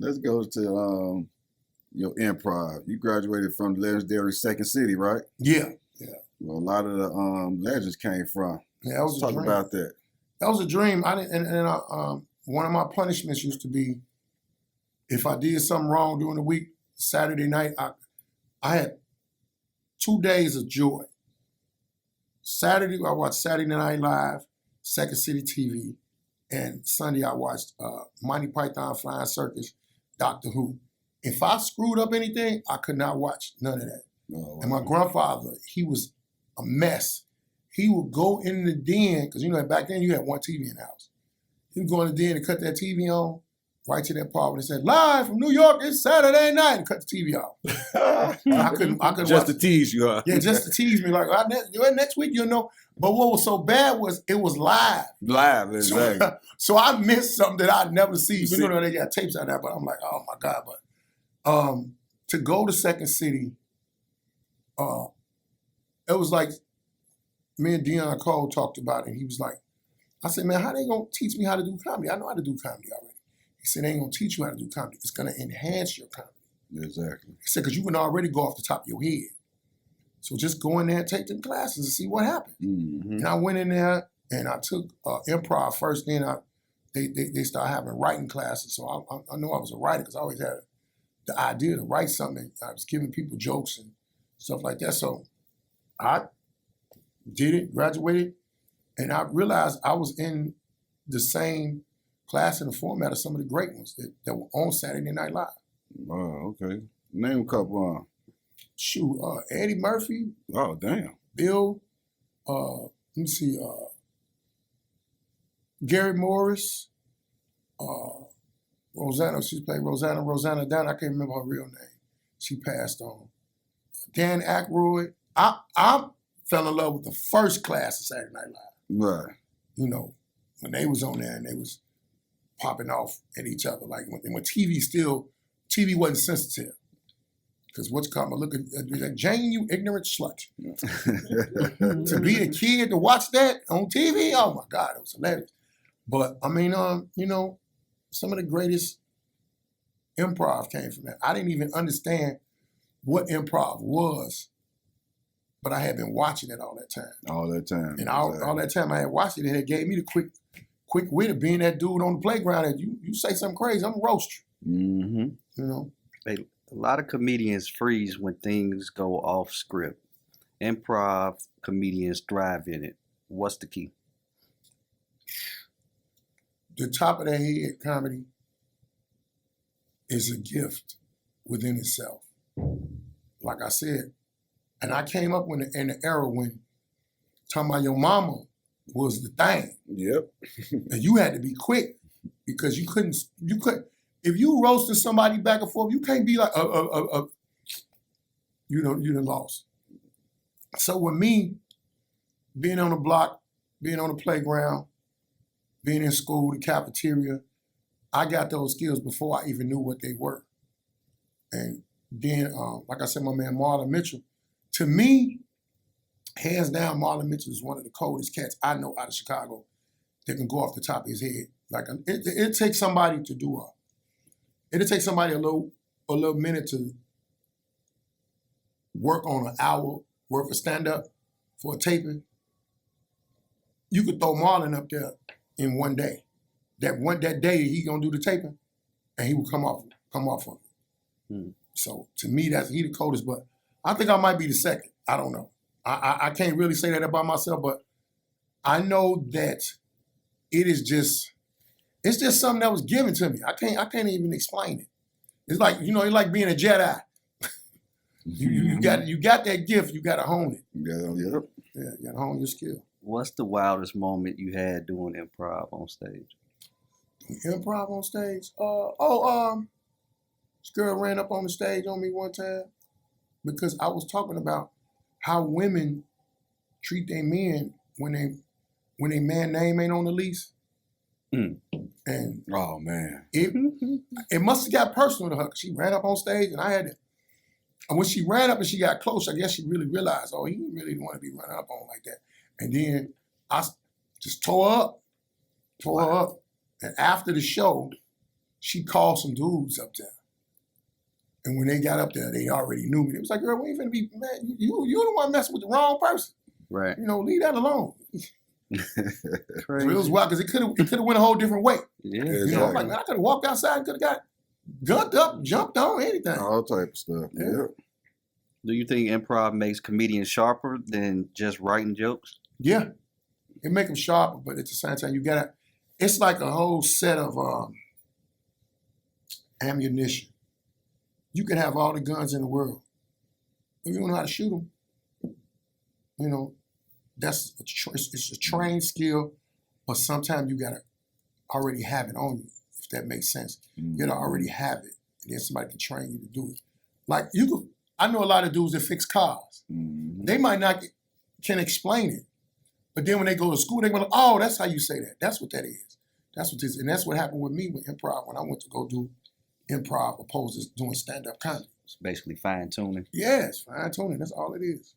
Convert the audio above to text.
let's go to your improv. You graduated from the legendary Second City, right? Yeah. Well, a lot of the legends came from. Yeah, that was Let's talk a dream. about that. That was a dream. I didn't, and one of my punishments used to be if I did something wrong during the week, Saturday night, I had 2 days of joy. Saturday, I watched Saturday Night Live, Second City TV, and Sunday I watched Monty Python Flying Circus, Doctor Who. If I screwed up anything, I could not watch none of that. Oh, wow. And my grandfather, he was a mess. He would go in the den, because back then you had one TV in the house. He would go in the den and cut that TV on, right to that part when it said, "Live from New York, it's Saturday night," and cut the TV off. I couldn't Just watch to tease you, huh? Yeah, just to tease me, like, next week, But what was so bad was it was live. Live, exactly. So I missed something that I'd never see. They got tapes out there, but I'm like, oh my God. But to go to Second City, it was like me and Deion Cole talked about it. And he was like, I said, man, how they gonna teach me how to do comedy? I know how to do comedy already. He said, they ain't gonna teach you how to do comedy. It's gonna enhance your comedy. Exactly. He said, because you can already go off the top of your head. So just go in there and take them classes and see what happens. Mm-hmm. And I went in there and I took improv first. Then they started having writing classes. So I know I was a writer because I always had the idea to write something. I was giving people jokes and stuff like that. So I did it, graduated, and I realized I was in the same class and the format of some of the great ones that were on Saturday Night Live. Oh, okay. Name a couple. Shoot, Eddie Murphy. Oh, damn. Bill. Let me see. Gary Morris. Rosanna. She played Rosanna. Rosanna Down. I can't remember her real name. She passed on. Dan Aykroyd. I fell in love with the first class of Saturday Night Live. Right. When they was on there and they was popping off at each other. Like when TV wasn't sensitive. Because what's coming? Look at Jane, you ignorant slut. To be a kid to watch that on TV, oh my God, it was hilarious. But I mean, some of the greatest improv came from that. I didn't even understand what improv was, but I had been watching it all that time. All that time. And all that time I had watched it, and it gave me the quick wit of being that dude on the playground that you say something crazy, I'm gonna roast you. Mm-hmm. A lot of comedians freeze when things go off script. Improv comedians thrive in it. What's the key? The top of the head comedy is a gift within itself. Like I said, and I came up in the era when talking about your mama was the thing. Yep. And you had to be quick because you couldn't. If you roasted somebody back and forth, you can't be like, you done lost. So with me, being on the block, being on the playground, being in school, the cafeteria, I got those skills before I even knew what they were. And then, like I said, my man Marlon Mitchell, to me, hands down, Marlon Mitchell is one of the coldest cats I know out of Chicago that can go off the top of his head. Like it takes somebody to do it'll take somebody a little minute to work on an hour worth of stand-up for a taping. You could throw Marlon up there in one day. That day he gonna do the taping, and he will come off of it. Hmm. So to me, he the coldest. But I think I might be the second. I don't know. I can't really say that about myself, but I know that it's just something that was given to me. I can't even explain it. It's like, it's like being a Jedi. you got that gift, you gotta hone it. Yep. Yeah, you gotta hone your skill. What's the wildest moment you had doing improv on stage? Improv on stage? This girl ran up on the stage on me one time because I was talking about how women treat their men when their man name ain't on the lease. Mm. And oh man, it must have got personal to her because she ran up on stage and I had to. And when she ran up and she got close, I guess she really realized, he really didn't want to be running up on like that. And then I just tore her up. And after the show, she called some dudes up there. And when they got up there, they already knew me. It was like, girl, we ain't finna be mad. You the one messing with the wrong person. Right. You know, leave that alone. Crazy. It was wild because it could have went a whole different way. Yeah. You know, I'm like, man, I could have walked outside and could have got gunned up, jumped on, anything. All type of stuff. Yeah. Do you think improv makes comedians sharper than just writing jokes? Yeah. It make them sharper, but at the same time, you gotta, it's like a whole set of ammunition. You can have all the guns in the world. If you don't know how to shoot them, you know, that's it's a trained skill, but sometimes you gotta already have it on you, if that makes sense. You gotta already have it, and then somebody can train you to do it. Like I know a lot of dudes that fix cars. They might not can explain it, but then when they go to school, they go, oh, that's how you say that. That's what that is. That's what this, and that's what happened with me with improv when I went to go do improv opposed to doing stand-up comedy. It's basically fine tuning. Yes, fine tuning. That's all it is.